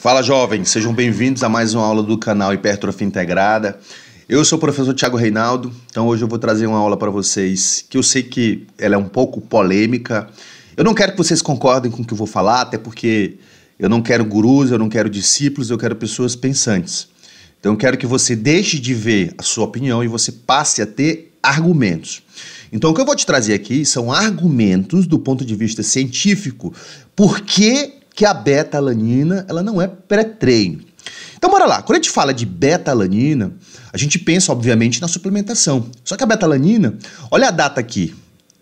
Fala, jovens, sejam bem-vindos a mais uma aula do canal Hipertrofia Integrada. Eu sou o professor Thiago Reinaldo, então hoje eu vou trazer uma aula para vocês que eu sei que ela é um pouco polêmica. Eu não quero que vocês concordem com o que eu vou falar, até porque eu não quero gurus, eu não quero discípulos, eu quero pessoas pensantes. Então eu quero que você deixe de ver a sua opinião e você passe a ter argumentos. Então o que eu vou te trazer aqui são argumentos do ponto de vista científico, por que a beta-alanina ela não é pré-treino. Então bora lá, quando a gente fala de beta-alanina, a gente pensa obviamente na suplementação. Só que a beta-alanina, olha a data aqui,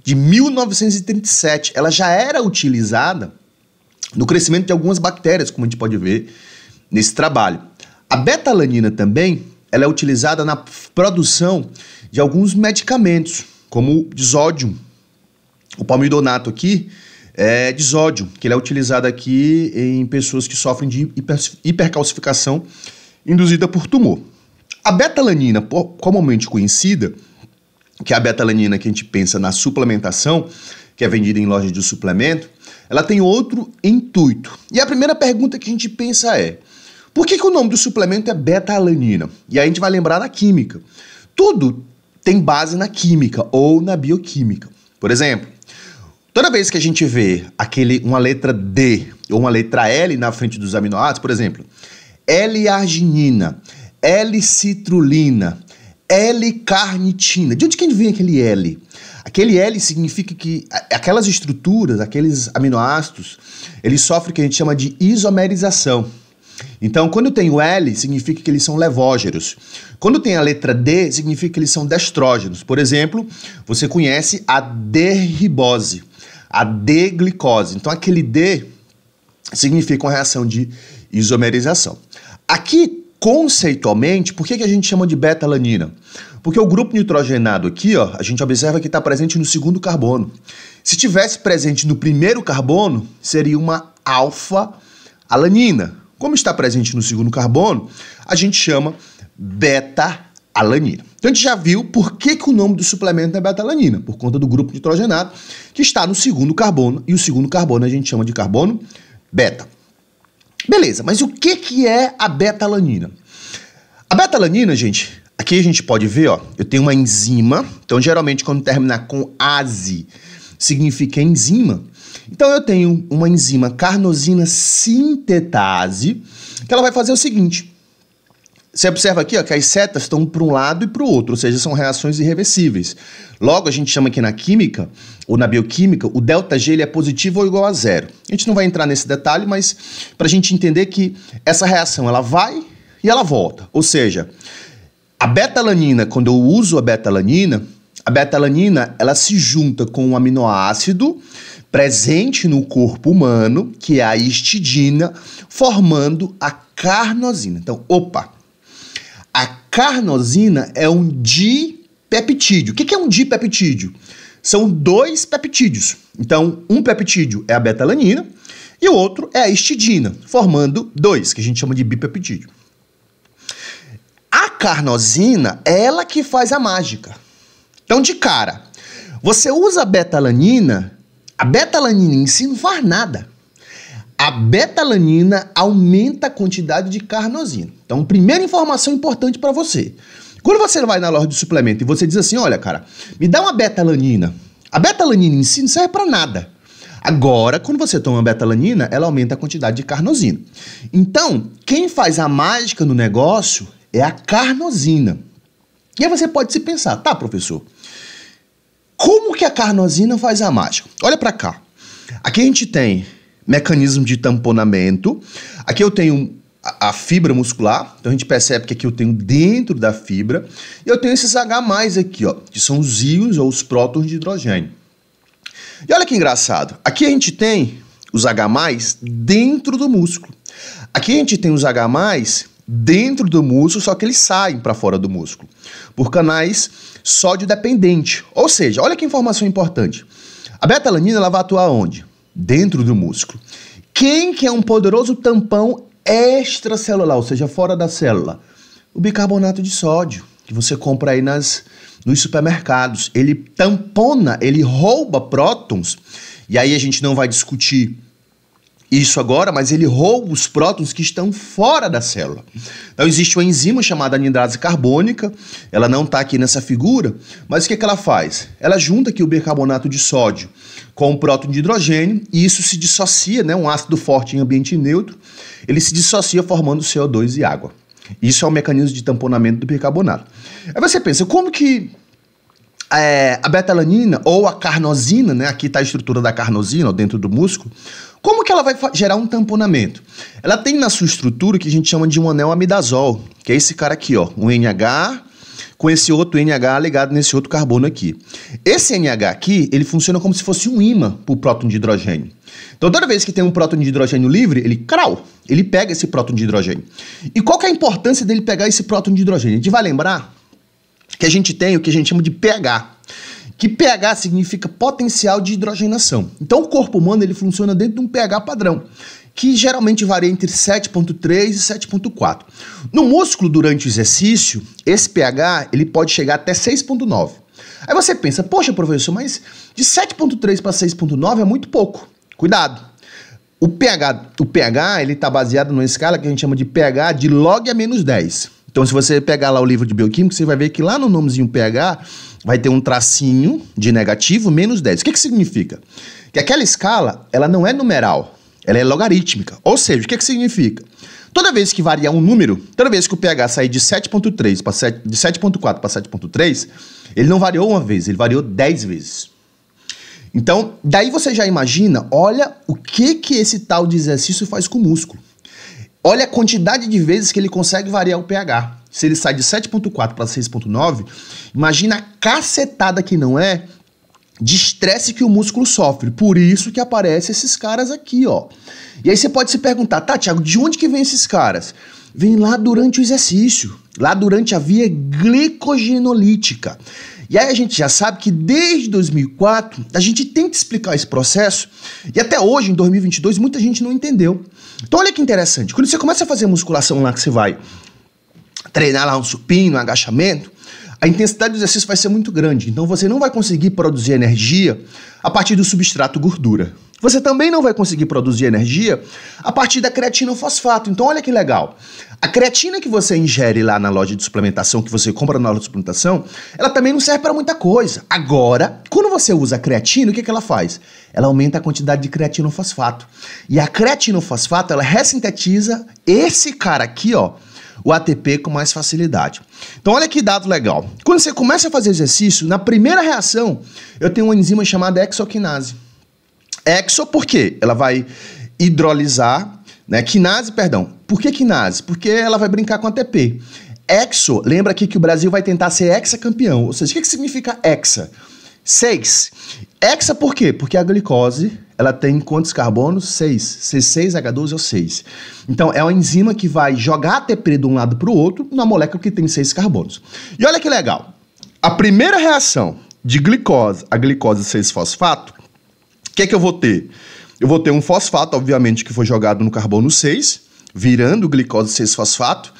de 1937, ela já era utilizada no crescimento de algumas bactérias, como a gente pode ver nesse trabalho. A beta-alanina também, ela é utilizada na produção de alguns medicamentos, como o disódio. O palmidonato aqui é disódio, que ele é utilizado aqui em pessoas que sofrem de hipercalcificação induzida por tumor. A beta-alanina, comumente conhecida, que é a beta-alanina que a gente pensa na suplementação, que é vendida em lojas de suplemento, ela tem outro intuito. E a primeira pergunta que a gente pensa é, por que o nome do suplemento é beta-alanina? E aí a gente vai lembrar da química. Tudo tem base na química ou na bioquímica. Por exemplo, toda vez que a gente vê uma letra D ou uma letra L na frente dos aminoácidos, por exemplo, L-arginina, L-citrulina, L-carnitina. De onde que vem aquele L? Aquele L significa que aquelas estruturas, aqueles aminoácidos, eles sofrem o que a gente chama de isomerização. Então, quando tem o L, significa que eles são levógeros. Quando tem a letra D, significa que eles são destrógenos. Por exemplo, você conhece a D-ribose, a D-glicose. Então, aquele D significa uma reação de isomerização. Aqui, conceitualmente, por que a gente chama de beta-alanina? Porque o grupo nitrogenado aqui, ó, a gente observa que está presente no segundo carbono. Se tivesse presente no primeiro carbono, seria uma alfa-alanina. Como está presente no segundo carbono, a gente chama beta-alanina. Então a gente já viu por que o nome do suplemento é beta-alanina, por conta do grupo nitrogenado que está no segundo carbono, e o segundo carbono a gente chama de carbono beta. Beleza, mas o que é a beta-alanina? A beta-alanina, gente, aqui a gente pode ver, ó, eu tenho uma enzima, então geralmente quando terminar com ase, significa enzima. Então eu tenho uma enzima carnosina sintetase, que ela vai fazer o seguinte. Você observa aqui, ó, que as setas estão para um lado e para o outro, ou seja, são reações irreversíveis. Logo, a gente chama aqui na química, ou na bioquímica, o ΔG ele é positivo ou igual a zero. A gente não vai entrar nesse detalhe, mas para a gente entender que essa reação ela vai e ela volta. Ou seja, a beta-alanina, quando eu uso a beta-alanina ela se junta com um aminoácido presente no corpo humano, que é a histidina, formando a carnosina. Então, a carnosina é um dipeptídeo. O que é um dipeptídeo? São dois peptídeos. Então, um peptídeo é a beta-alanina e o outro é a histidina, formando dois, que a gente chama de bipeptídeo. A carnosina é ela que faz a mágica. Então, de cara, você usa a beta-alanina em si não faz nada. A beta-alanina aumenta a quantidade de carnosina. Então, primeira informação importante para você. Quando você vai na loja de suplemento e você diz assim, olha, cara, me dá uma beta-alanina. A beta-alanina em si não serve para nada. Agora, quando você toma a beta-alanina, ela aumenta a quantidade de carnosina. Então, quem faz a mágica no negócio é a carnosina. E aí você pode se pensar, tá, professor, como que a carnosina faz a mágica? Olha para cá. Aqui a gente tem mecanismo de tamponamento. Aqui eu tenho a fibra muscular. Então a gente percebe que aqui eu tenho dentro da fibra. E eu tenho esses H+, aqui, ó, que são os íons ou os prótons de hidrogênio. E olha que engraçado. Aqui a gente tem os H+ dentro do músculo. Aqui a gente tem os H+ dentro do músculo, só que eles saem para fora do músculo, por canais sódio dependente. Ou seja, olha que informação importante. A beta-alanina ela vai atuar onde? Dentro do músculo. Quem que é um poderoso tampão extracelular, ou seja, fora da célula? O bicarbonato de sódio, que você compra aí nos supermercados. Ele tampona, ele rouba prótons, e aí a gente não vai discutir isso agora, mas ele rouba os prótons que estão fora da célula. Então existe uma enzima chamada anidrase carbônica, ela não está aqui nessa figura, mas o que ela faz? Ela junta aqui o bicarbonato de sódio com o próton de hidrogênio e isso se dissocia, né, um ácido forte em ambiente neutro, ele se dissocia formando CO2 e água. Isso é um mecanismo de tamponamento do bicarbonato. Aí você pensa, como que a beta-alanina ou a carnosina, né, aqui está a estrutura da carnosina dentro do músculo, como que ela vai gerar um tamponamento? Ela tem na sua estrutura o que a gente chama de um anel amidazol, que é esse cara aqui, ó, um NH com esse outro NH ligado nesse outro carbono aqui. Esse NH aqui, ele funciona como se fosse um ímã para o próton de hidrogênio. Então toda vez que tem um próton de hidrogênio livre, ele pega esse próton de hidrogênio. E qual que é a importância dele pegar esse próton de hidrogênio? A gente vai lembrar que a gente tem o que a gente chama de pH, que pH significa potencial de hidrogenação. Então o corpo humano ele funciona dentro de um pH padrão, que geralmente varia entre 7,3 e 7,4. No músculo, durante o exercício, esse pH ele pode chegar até 6,9. Aí você pensa, poxa professor, mas de 7,3 para 6,9 é muito pouco. Cuidado! O pH ele está baseado numa escala que a gente chama de pH de log a menos 10. Então, se você pegar lá o livro de bioquímica, você vai ver que lá no nomezinho pH vai ter um tracinho de negativo, menos 10. O que significa? Que aquela escala, ela não é numeral, ela é logarítmica. Ou seja, o que significa? Toda vez que variar um número, toda vez que o pH sair de 7,3 de 7,4 para 7,3, ele não variou uma vez, ele variou 10 vezes. Então, daí você já imagina, olha o que esse tal de exercício faz com o músculo. Olha a quantidade de vezes que ele consegue variar o pH. Se ele sai de 7,4 para 6,9, imagina a cacetada que não é de estresse que o músculo sofre. Por isso que aparecem esses caras aqui, ó. E aí você pode se perguntar, tá, Thiago, de onde que vem esses caras? Vem lá durante o exercício, lá durante a via glicogenolítica. E aí a gente já sabe que desde 2004 a gente tenta explicar esse processo e até hoje, em 2022, muita gente não entendeu. Então olha que interessante, quando você começa a fazer musculação lá que você vai treinar lá um supino, um agachamento, a intensidade do exercício vai ser muito grande, então você não vai conseguir produzir energia a partir do substrato gordura. Você também não vai conseguir produzir energia a partir da creatina ou fosfato. Então olha que legal. A creatina que você ingere lá na loja de suplementação, que você compra na loja de suplementação, ela também não serve para muita coisa. Agora, quando você usa a creatina, o que ela faz? Ela aumenta a quantidade de creatinofosfato. E a creatinofosfato, ela ressintetiza esse cara aqui, ó, o ATP com mais facilidade. Então olha que dado legal. Quando você começa a fazer exercício, na primeira reação, eu tenho uma enzima chamada exoquinase. Exo, por quê? Ela vai hidrolisar, né? Quinase, perdão. Por que quinase? Porque ela vai brincar com ATP. Exo, lembra aqui que o Brasil vai tentar ser hexacampeão. Ou seja, o que significa hexa? 6. Hexa por quê? Porque a glicose, ela tem quantos carbonos? 6. C6H12 é o 6. Então, é uma enzima que vai jogar ATP de um lado para o outro na molécula que tem 6 carbonos. E olha que legal. A primeira reação de glicose a glicose 6-fosfato, o que é que eu vou ter? Eu vou ter um fosfato, obviamente, que foi jogado no carbono 6, virando glicose 6-fosfato.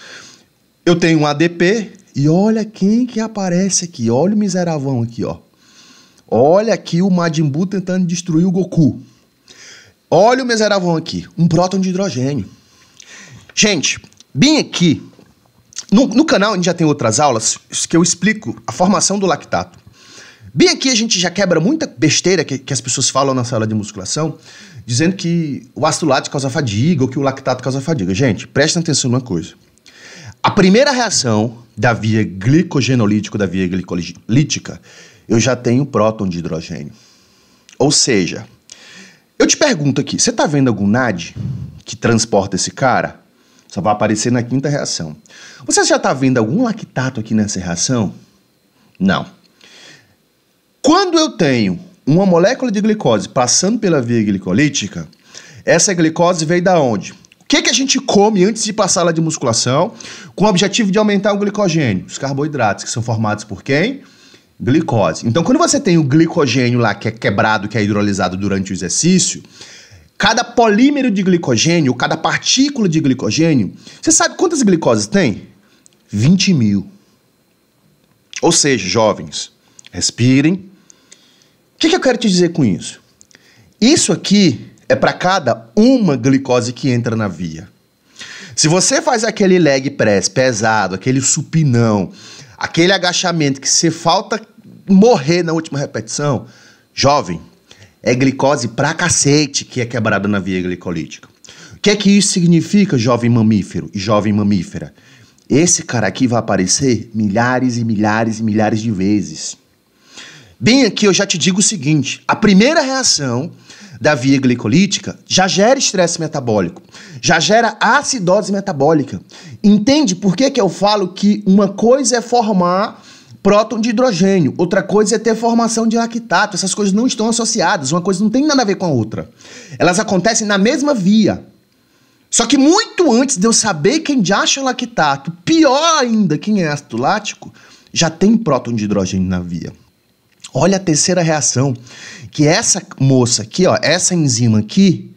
Eu tenho um ADP e olha quem que aparece aqui. Olha o miseravão aqui, ó. Olha aqui o Majin Buu tentando destruir o Goku. Olha o miseravão aqui. Um próton de hidrogênio. Gente, bem aqui, no canal a gente já tem outras aulas que eu explico a formação do lactato. Bem aqui a gente já quebra muita besteira que as pessoas falam na sala de musculação, dizendo que o ácido lático causa fadiga ou que o lactato causa fadiga. Gente, prestem atenção numa coisa. A primeira reação da via glicogenolítica, da via glicolítica, eu já tenho próton de hidrogênio. Ou seja, eu te pergunto aqui, você está vendo algum NAD que transporta esse cara? Só vai aparecer na quinta reação. Você já está vendo algum lactato aqui nessa reação? Não. Quando eu tenho uma molécula de glicose passando pela via glicolítica, essa glicose veio da onde? O que a gente come antes de passar lá de musculação com o objetivo de aumentar o glicogênio? Os carboidratos, que são formados por quem? Glicose. Então, quando você tem o glicogênio lá que é quebrado, que é hidrolisado durante o exercício, cada polímero de glicogênio, cada partícula de glicogênio, você sabe quantas glicoses tem? 20 mil. Ou seja, jovens, respirem. O que eu quero te dizer com isso? Isso aqui é para cada uma glicose que entra na via. Se você faz aquele leg press pesado, aquele supinão, aquele agachamento que você falta morrer na última repetição, jovem, é glicose pra cacete que é quebrada na via glicolítica. O que é que isso significa, jovem mamífero e jovem mamífera? Esse cara aqui vai aparecer milhares e milhares e milhares de vezes. Bem aqui eu já te digo o seguinte, a primeira reação da via glicolítica já gera estresse metabólico, já gera acidose metabólica. Entende por que eu falo que uma coisa é formar próton de hidrogênio, outra coisa é ter formação de lactato? Essas coisas não estão associadas, uma coisa não tem nada a ver com a outra. Elas acontecem na mesma via. Só que muito antes de eu saber quem já acha lactato, pior ainda, quem é ácido lático, já tem próton de hidrogênio na via. Olha a terceira reação, que essa moça aqui, ó, essa enzima aqui,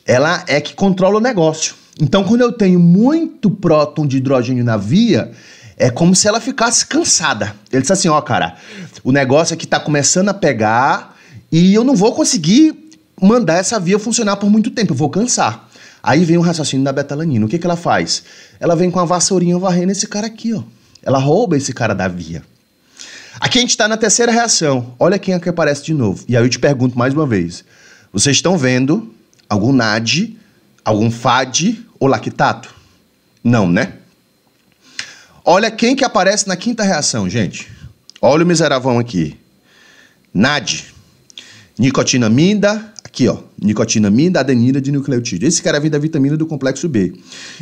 ela é que controla o negócio. Então, quando eu tenho muito próton de hidrogênio na via, é como se ela ficasse cansada. Ele disse assim, ó, cara, o negócio aqui tá começando a pegar e eu não vou conseguir mandar essa via funcionar por muito tempo, eu vou cansar. Aí vem o raciocínio da betalanina. O que ela faz? Ela vem com a vassourinha varrendo esse cara aqui, ó. Ela rouba esse cara da via. Aqui a gente está na terceira reação. Olha quem é que aparece de novo. E aí eu te pergunto mais uma vez. Vocês estão vendo algum NAD, algum FAD ou lactato? Não, né? Olha quem que aparece na quinta reação, gente. Olha o miseravão aqui. NAD, nicotinamida, aqui ó, nicotinamida, adenina de nucleotídeo. Esse cara vem da vitamina do complexo B.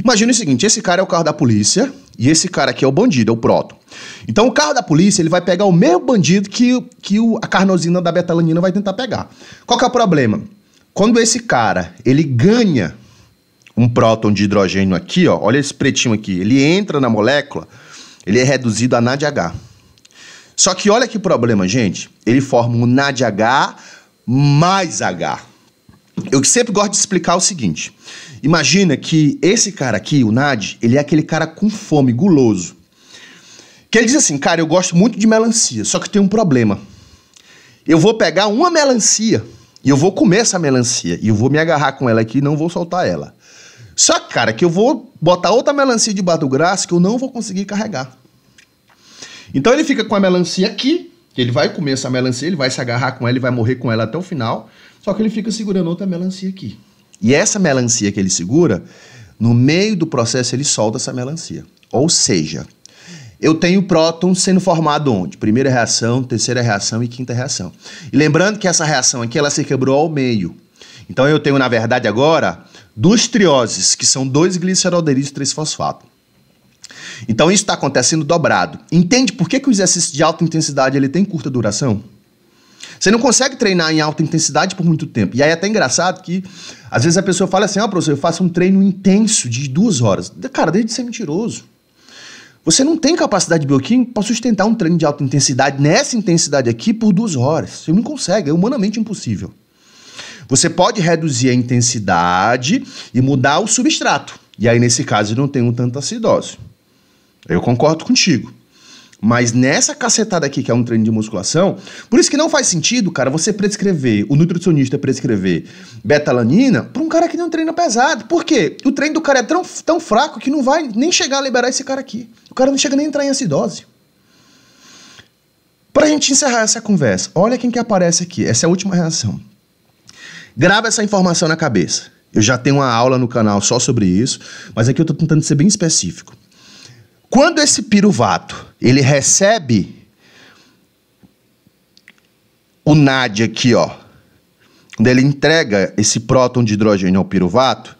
Imagina o seguinte, esse cara é o carro da polícia e esse cara aqui é o bandido, é o próton. Então o carro da polícia, ele vai pegar o mesmo bandido que a carnosina da betalanina vai tentar pegar. Qual que é o problema? Quando esse cara, ele ganha um próton de hidrogênio aqui, ó, olha esse pretinho aqui, ele entra na molécula, ele é reduzido a NADH. Só que olha que problema, gente, ele forma um NADH mais H. Eu sempre gosto de explicar o seguinte, imagina que esse cara aqui, o NAD, ele é aquele cara com fome, guloso, que ele diz assim, cara, eu gosto muito de melancia, só que tem um problema, eu vou pegar uma melancia e eu vou comer essa melancia e eu vou me agarrar com ela aqui e não vou soltar ela. Só que, cara, que eu vou botar outra melancia debaixo do braço que eu não vou conseguir carregar. Então ele fica com a melancia aqui, ele vai comer essa melancia, ele vai se agarrar com ela e vai morrer com ela até o final, só que ele fica segurando outra melancia aqui. E essa melancia que ele segura, no meio do processo ele solta essa melancia. Ou seja, eu tenho próton sendo formado onde? Primeira reação, terceira reação e quinta reação. E lembrando que essa reação aqui, ela se quebrou ao meio. Então eu tenho, na verdade, agora, duas trioses, que são 2 glicerolderídeos 3-fosfato. Então isso está acontecendo dobrado. Entende por que o exercício de alta intensidade ele tem curta duração? Você não consegue treinar em alta intensidade por muito tempo. E aí é até engraçado que, às vezes a pessoa fala assim, professor, eu faço um treino intenso de 2 horas. Cara, deixa de ser mentiroso. Você não tem capacidade bioquímica para sustentar um treino de alta intensidade, nessa intensidade aqui, por 2 horas. Você não consegue, é humanamente impossível. Você pode reduzir a intensidade e mudar o substrato. E aí, nesse caso, não tem tanta acidose. Eu concordo contigo. Mas nessa cacetada aqui, que é um treino de musculação, por isso que não faz sentido, cara, você prescrever, o nutricionista prescrever betalanina para um cara que não treina pesado. Por quê? O treino do cara é tão fraco que não vai nem chegar a liberar esse cara aqui. O cara não chega nem a entrar em acidose. Para a gente encerrar essa conversa, olha quem que aparece aqui. Essa é a última reação. Grava essa informação na cabeça. Eu já tenho uma aula no canal só sobre isso, mas aqui eu estou tentando ser bem específico. Quando esse piruvato, ele recebe o NAD aqui, ó, quando ele entrega esse próton de hidrogênio ao piruvato,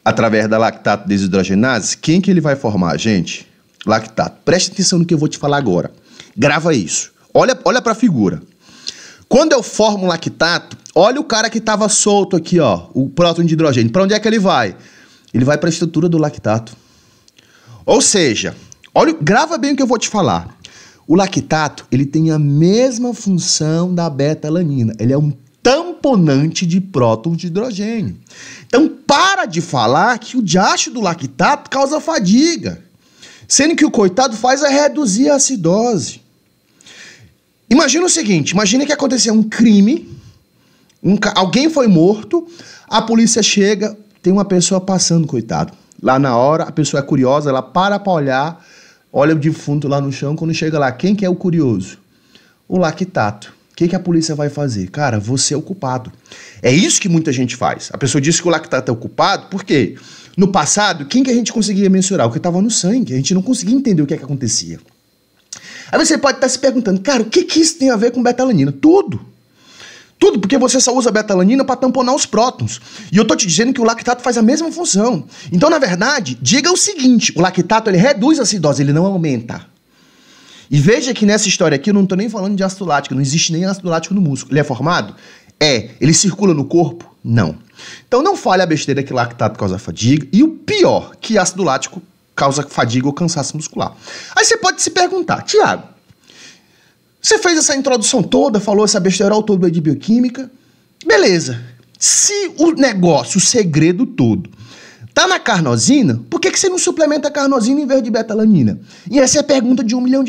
através da lactato desidrogenase, quem que ele vai formar, gente? Lactato. Preste atenção no que eu vou te falar agora. Grava isso. Olha para a figura. Quando eu formo lactato, olha o cara que estava solto aqui, ó, o próton de hidrogênio. Para onde é que ele vai? Ele vai para a estrutura do lactato. Ou seja, olha, grava bem o que eu vou te falar. O lactato, ele tem a mesma função da beta-alanina. Ele é um tamponante de prótons de hidrogênio. Então, para de falar que o diacho do lactato causa fadiga. Sendo que o coitado faz é reduzir a acidose. Imagina o seguinte, imagina que aconteceu um crime Alguém foi morto, a polícia chega, tem uma pessoa passando, coitado. Lá na hora, a pessoa é curiosa, ela para pra olhar, olha o defunto lá no chão, quando chega lá, quem que é o curioso? O lactato. O que a polícia vai fazer? Cara, você é o culpado. É isso que muita gente faz. A pessoa diz que o lactato é o culpado, por quê? No passado, quem que a gente conseguia mensurar? O que estava no sangue. A gente não conseguia entender o que acontecia. Aí você pode estar se perguntando, cara, o que isso tem a ver com betalanina? Tudo. Tudo, porque você só usa betalanina para tamponar os prótons. E eu tô te dizendo que o lactato faz a mesma função. Então, na verdade, diga o seguinte, o lactato ele reduz a acidose, ele não aumenta. E veja que nessa história aqui eu não tô nem falando de ácido lático, não existe nem ácido lático no músculo. Ele é formado? É. Ele circula no corpo? Não. Então não fale a besteira que lactato causa fadiga e o pior, que ácido lático causa fadiga ou cansaço muscular. Aí você pode se perguntar, Tiago, você fez essa introdução toda, falou essa besteira toda de bioquímica, beleza. Se o negócio, o segredo todo, tá na carnosina, por que você não suplementa a carnosina em vez de betalanina? E essa é a pergunta de R$1 milhão.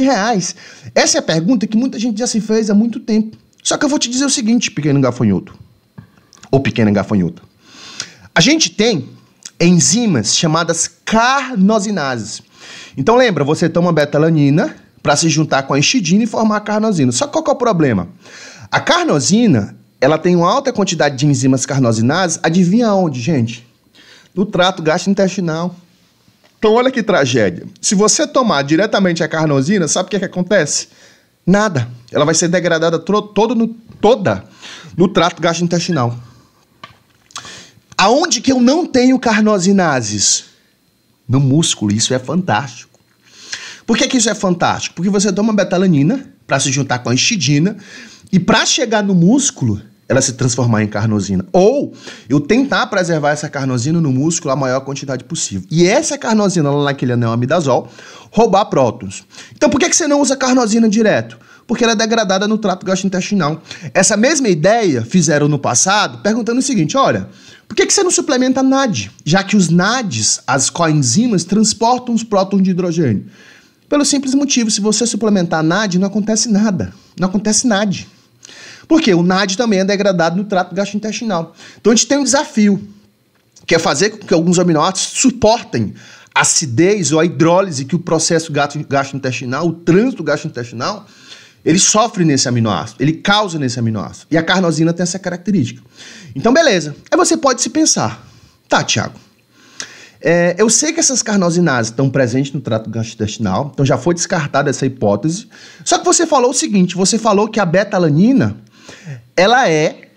Essa é a pergunta que muita gente já se fez há muito tempo. Só que eu vou te dizer o seguinte, pequeno gafanhoto, ou pequena gafanhota. A gente tem enzimas chamadas carnosinases. Então lembra, você toma betalanina para se juntar com a histidina e formar a carnosina. Só que qual que é o problema? A carnosina, ela tem uma alta quantidade de enzimas carnosinases, adivinha onde, gente? No trato gastrointestinal. Então olha que tragédia. Se você tomar diretamente a carnosina, sabe o que acontece? Nada. Ela vai ser degradada toda no trato gastrointestinal. Aonde que eu não tenho carnosinases? No músculo. Isso é fantástico. Por que isso é fantástico? Porque você toma betalanina para se juntar com a histidina e para chegar no músculo, ela se transformar em carnosina. Ou eu tentar preservar essa carnosina no músculo a maior quantidade possível. E essa carnosina lá naquele anel amidazol roubar prótons. Então por que você não usa carnosina direto? Porque ela é degradada no trato gastrointestinal. Essa mesma ideia fizeram no passado, perguntando o seguinte, olha, por que você não suplementa NAD? Já que os NADs, as coenzimas, transportam os prótons de hidrogênio. Pelo simples motivo, se você suplementar NAD, não acontece nada. Não acontece NAD. Porque o NAD também é degradado no trato gastrointestinal. Então a gente tem um desafio, que é fazer com que alguns aminoácidos suportem a acidez ou a hidrólise que o processo gastrointestinal, o trânsito gastrointestinal, ele sofre nesse aminoácido, ele causa nesse aminoácido. E a carnosina tem essa característica. Então, beleza. Aí você pode se pensar, tá, Tiago, eu sei que essas carnosinases estão presentes no trato gastrointestinal, então já foi descartada essa hipótese. Só que você falou o seguinte, você falou que a betalanina, ela é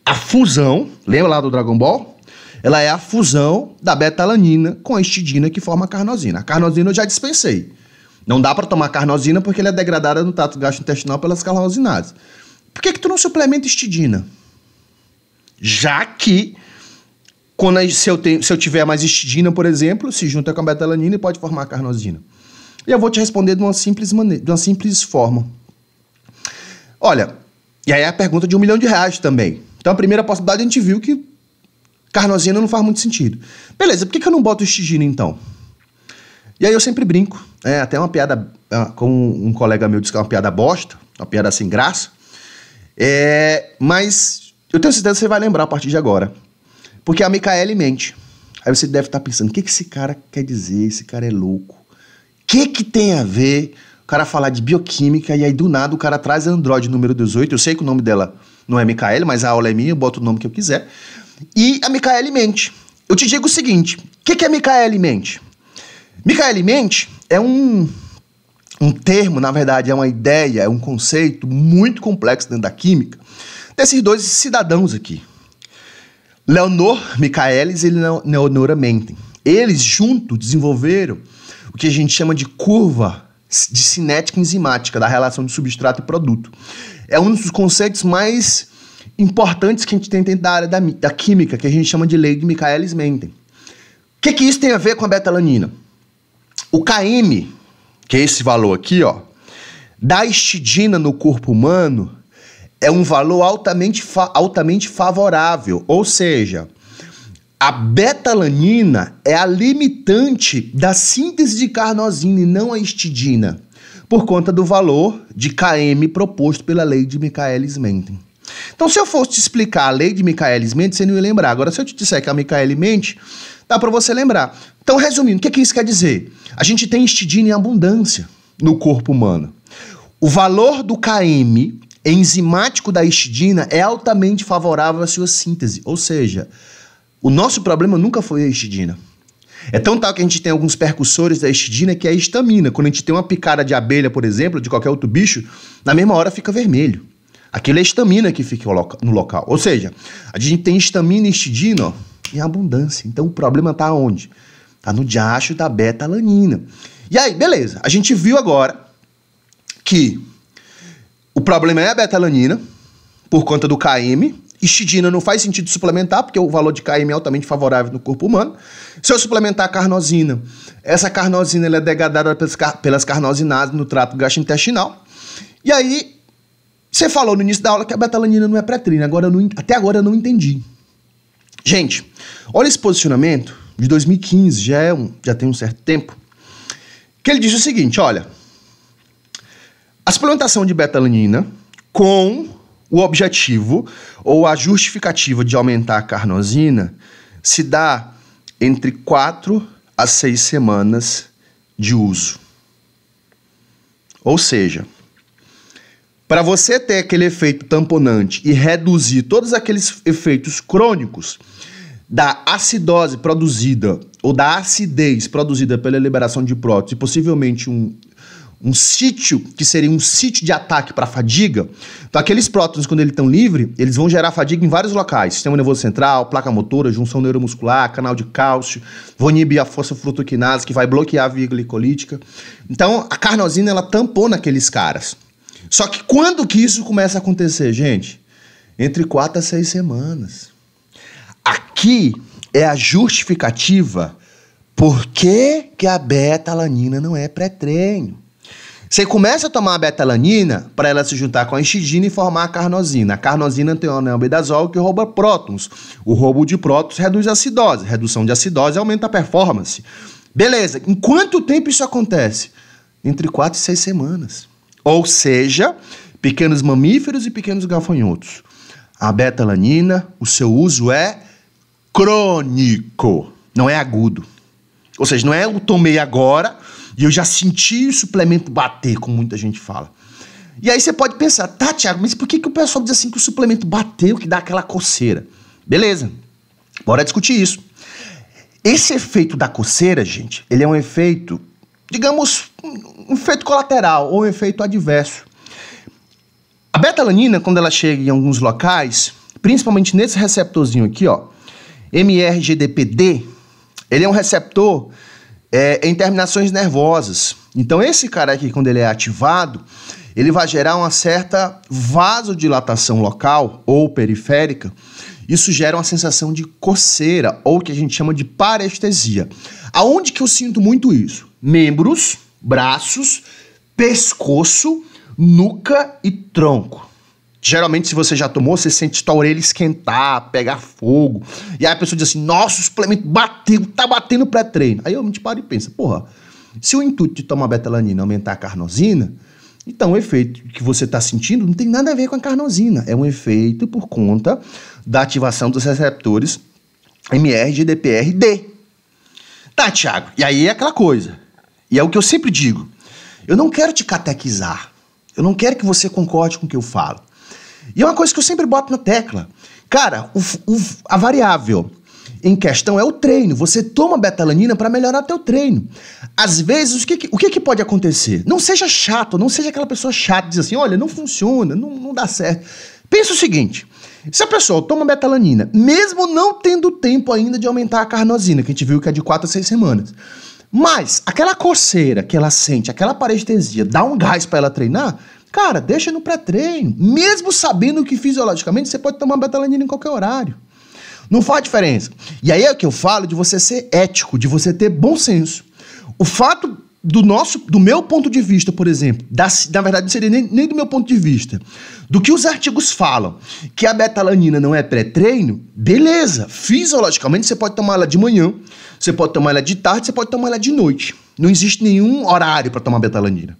a fusão, lembra lá do Dragon Ball? Ela é a fusão da betalanina com a histidina que forma a carnosina. A carnosina eu já dispensei. Não dá para tomar carnosina porque ela é degradada no trato gastrointestinal pelas carnosinases. Por que tu não suplementa histidina? Já que, se eu tiver mais histidina, por exemplo, se junta com a betalanina e pode formar a carnosina. E eu vou te responder de uma simples forma. Olha, e aí é a pergunta de R$1 milhão também. Então a primeira possibilidade a gente viu que carnosina não faz muito sentido. Beleza, por que eu não boto histidina então? E aí eu sempre brinco, até uma piada com um colega meu disse que é uma piada bosta, uma piada sem graça, mas eu tenho certeza que você vai lembrar a partir de agora, porque a Micaele mente. Aí você deve estar pensando, o que esse cara quer dizer, esse cara é louco, o que tem a ver o cara falar de bioquímica e aí do nada o cara traz a Android número 18, eu sei que o nome dela não é Micaele, mas a aula é minha, eu boto o nome que eu quiser, e a Micaele mente. Eu te digo o seguinte, o que é Micaele mente? Micaele mente é um termo, na verdade, é uma ideia, é um conceito muito complexo dentro da química, desses dois cidadãos aqui. Leonor Michaelis e Leonora mentem. Eles juntos desenvolveram o que a gente chama de curva de cinética enzimática, da relação de substrato e produto. É um dos conceitos mais importantes que a gente tem dentro da área da química, que a gente chama de lei de Michaelis-Menten. O que isso tem a ver com a betalanina? O Km, que é esse valor aqui, ó, da histidina no corpo humano é um valor altamente favorável, ou seja, a betalanina é a limitante da síntese de carnosina e não a histidina, por conta do valor de Km proposto pela lei de Michaelis-Menten. Então, se eu fosse te explicar a lei de Michaelis-Menten, você não ia lembrar. Agora, se eu te disser que é a Michaelis-Menten, dá para você lembrar. Então, resumindo, o que isso quer dizer? A gente tem histidina em abundância no corpo humano. O valor do Km enzimático da histidina é altamente favorável à sua síntese. Ou seja, o nosso problema nunca foi a histidina. É tão tal que a gente tem alguns percussores da histidina que é a histamina. Quando a gente tem uma picada de abelha, por exemplo, de qualquer outro bicho, na mesma hora fica vermelho. Aquilo é a histamina que fica no local. Ou seja, a gente tem histamina e histidina em abundância. Então o problema está onde? Está no diacho da beta-alanina. E aí, beleza. A gente viu agora que o problema é a beta-alanina, por conta do Km. Histidina não faz sentido suplementar, porque o valor de Km é altamente favorável no corpo humano. Se eu suplementar a carnosina, essa carnosina ela é degradada pelas carnosinases no trato gastrointestinal. E aí, você falou no início da aula que a beta-alanina não é pré-treino. Até agora eu não entendi. Gente, olha esse posicionamento de 2015, já tem um certo tempo, que ele diz o seguinte, olha, a suplementação de beta-alanina com o objetivo ou a justificativa de aumentar a carnosina se dá entre 4 a 6 semanas de uso. Ou seja, para você ter aquele efeito tamponante e reduzir todos aqueles efeitos crônicos da acidose produzida ou da acidez produzida pela liberação de prótons e possivelmente um sítio, que seria um sítio de ataque para fadiga. Então aqueles prótons, quando eles estão livres, eles vão gerar fadiga em vários locais. Sistema nervoso central, placa motora, junção neuromuscular, canal de cálcio, vão inibir a fosfofrutoquinase, que vai bloquear a via glicolítica. Então a carnosina, ela tampou naqueles caras. Só que quando que isso começa a acontecer, gente? Entre 4 a 6 semanas. Aqui é a justificativa por que a beta-alanina não é pré-treino. Você começa a tomar a beta-alanina para ela se juntar com a histidina e formar a carnosina. A carnosina tem o neobedazol que rouba prótons. O roubo de prótons reduz a acidose. Redução de acidose aumenta a performance. Beleza. Em quanto tempo isso acontece? Entre 4 e 6 semanas. Ou seja, pequenos mamíferos e pequenos gafanhotos. A beta-alanina, o seu uso é crônico, não é agudo. Ou seja, não é eu tomei agora e eu já senti o suplemento bater, como muita gente fala. E aí você pode pensar, tá, Thiago, mas por que o pessoal diz assim que o suplemento bateu, que dá aquela coceira? Beleza, bora discutir isso. Esse efeito da coceira, gente, ele é um efeito, digamos, um efeito colateral ou um efeito adverso. A beta-alanina, quando ela chega em alguns locais, principalmente nesse receptorzinho aqui, ó, MRGDPD, ele é um receptor em terminações nervosas. Então esse cara aqui, quando ele é ativado, ele vai gerar uma certa vasodilatação local ou periférica. Isso gera uma sensação de coceira, ou que a gente chama de parestesia. Aonde que eu sinto muito isso? Membros, braços, pescoço, nuca e tronco. Geralmente, se você já tomou, você sente a orelha esquentar, pegar fogo. E aí a pessoa diz assim, nossa, o suplemento bateu, tá batendo pré-treino. Aí eu me paro e penso, porra, se o intuito de tomar beta-alanina é aumentar a carnosina, então o efeito que você está sentindo não tem nada a ver com a carnosina. É um efeito por conta da ativação dos receptores MRGDPRD. Tá, Thiago, e aí é aquela coisa. E é o que eu sempre digo. Eu não quero te catequizar. Eu não quero que você concorde com o que eu falo. E é uma coisa que eu sempre boto na tecla. Cara, a variável em questão é o treino. Você toma beta-alanina para melhorar teu treino. Às vezes, o que pode acontecer? Não seja chato, não seja aquela pessoa chata, diz assim, olha, não funciona, não dá certo. Pensa o seguinte, se a pessoa toma beta-alanina, mesmo não tendo tempo ainda de aumentar a carnosina, que a gente viu que é de 4 a 6 semanas, mas aquela coceira que ela sente, aquela parestesia, dá um gás para ela treinar, cara, deixa no pré-treino. Mesmo sabendo que fisiologicamente você pode tomar beta-alanina em qualquer horário. Não faz diferença. E aí é o que eu falo de você ser ético, de você ter bom senso. O fato do meu ponto de vista, por exemplo, na verdade não seria nem do meu ponto de vista, do que os artigos falam, que a beta-alanina não é pré-treino, beleza. Fisiologicamente você pode tomar ela de manhã, você pode tomar ela de tarde, você pode tomar ela de noite. Não existe nenhum horário para tomar beta-alanina.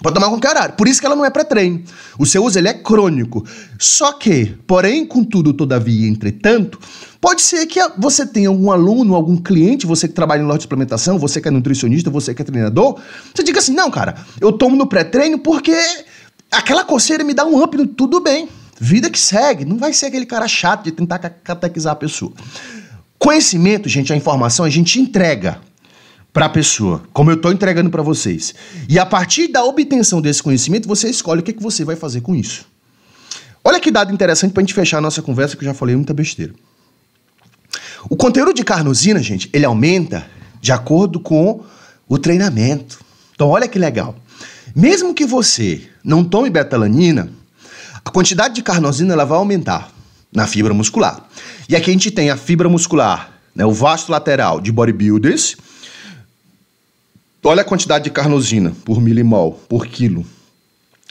Pode tomar qualquer horário. Por isso que ela não é pré-treino. O seu uso ele é crônico. Só que, porém, contudo, todavia, entretanto, pode ser que você tenha algum aluno, algum cliente, você que trabalha em loja de suplementação, você que é nutricionista, você que é treinador, você diga assim, não, cara, eu tomo no pré-treino porque aquela coceira me dá um up, tudo bem. Vida que segue. Não vai ser aquele cara chato de tentar catequizar a pessoa. Conhecimento, gente, a informação a gente entrega para a pessoa, como eu estou entregando para vocês. E a partir da obtenção desse conhecimento, você escolhe o que você vai fazer com isso. Olha que dado interessante para a gente fechar a nossa conversa, que eu já falei muita besteira. O conteúdo de carnosina, gente, ele aumenta de acordo com o treinamento. Então, olha que legal. Mesmo que você não tome betalanina, a quantidade de carnosina ela vai aumentar na fibra muscular. E aqui a gente tem a fibra muscular, né, o vasto lateral de bodybuilders. Olha a quantidade de carnosina por milimol, por quilo.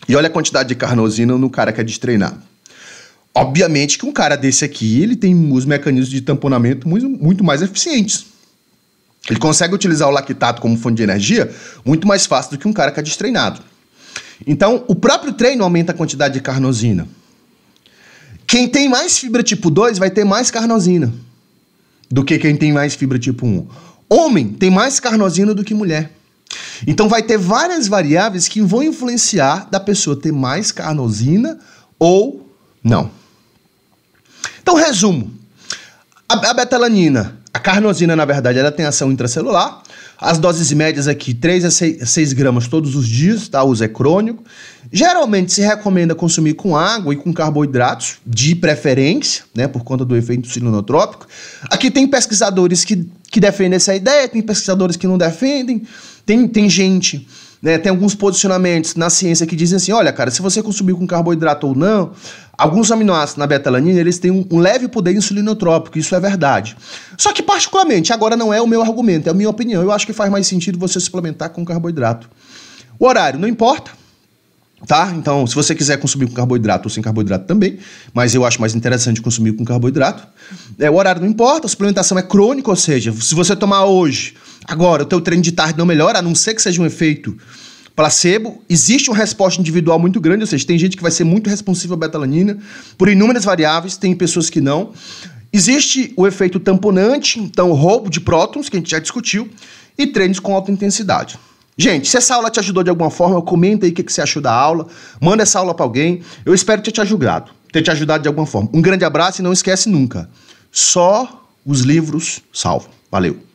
E olha a quantidade de carnosina no cara que é destreinado. Obviamente que um cara desse aqui, ele tem os mecanismos de tamponamento muito mais eficientes. Ele consegue utilizar o lactato como fonte de energia muito mais fácil do que um cara que é destreinado. Então, o próprio treino aumenta a quantidade de carnosina. Quem tem mais fibra tipo 2 vai ter mais carnosina do que quem tem mais fibra tipo 1. Homem tem mais carnosina do que mulher. Então vai ter várias variáveis que vão influenciar da pessoa ter mais carnosina ou não. Então, resumo. A betalanina, a carnosina, na verdade, ela tem ação intracelular. As doses médias aqui, 3 a 6 gramas todos os dias, tá? O uso é crônico. Geralmente se recomenda consumir com água e com carboidratos, de preferência, né? Por conta do efeito insulinotrópico. Aqui tem pesquisadores que defendem essa ideia, tem pesquisadores que não defendem. Tem gente, né, tem alguns posicionamentos na ciência que dizem assim, olha, cara, se você consumir com carboidrato ou não, alguns aminoácidos na betalanina, eles têm um leve poder insulinotrópico, isso é verdade. Só que, particularmente, agora não é o meu argumento, é a minha opinião, eu acho que faz mais sentido você suplementar com carboidrato. O horário não importa, tá? Então, se você quiser consumir com carboidrato ou sem carboidrato também, mas eu acho mais interessante consumir com carboidrato. O horário não importa, a suplementação é crônica, ou seja, se você tomar hoje, agora, o teu treino de tarde não melhora, a não ser que seja um efeito placebo, existe uma resposta individual muito grande, ou seja, tem gente que vai ser muito responsiva à betalanina, por inúmeras variáveis, tem pessoas que não. Existe o efeito tamponante, então o roubo de prótons, que a gente já discutiu, e treinos com alta intensidade. Gente, se essa aula te ajudou de alguma forma, comenta aí o que você achou da aula, manda essa aula para alguém, eu espero ter te ajudado de alguma forma. Um grande abraço e não esquece nunca, só os livros salvam. Valeu!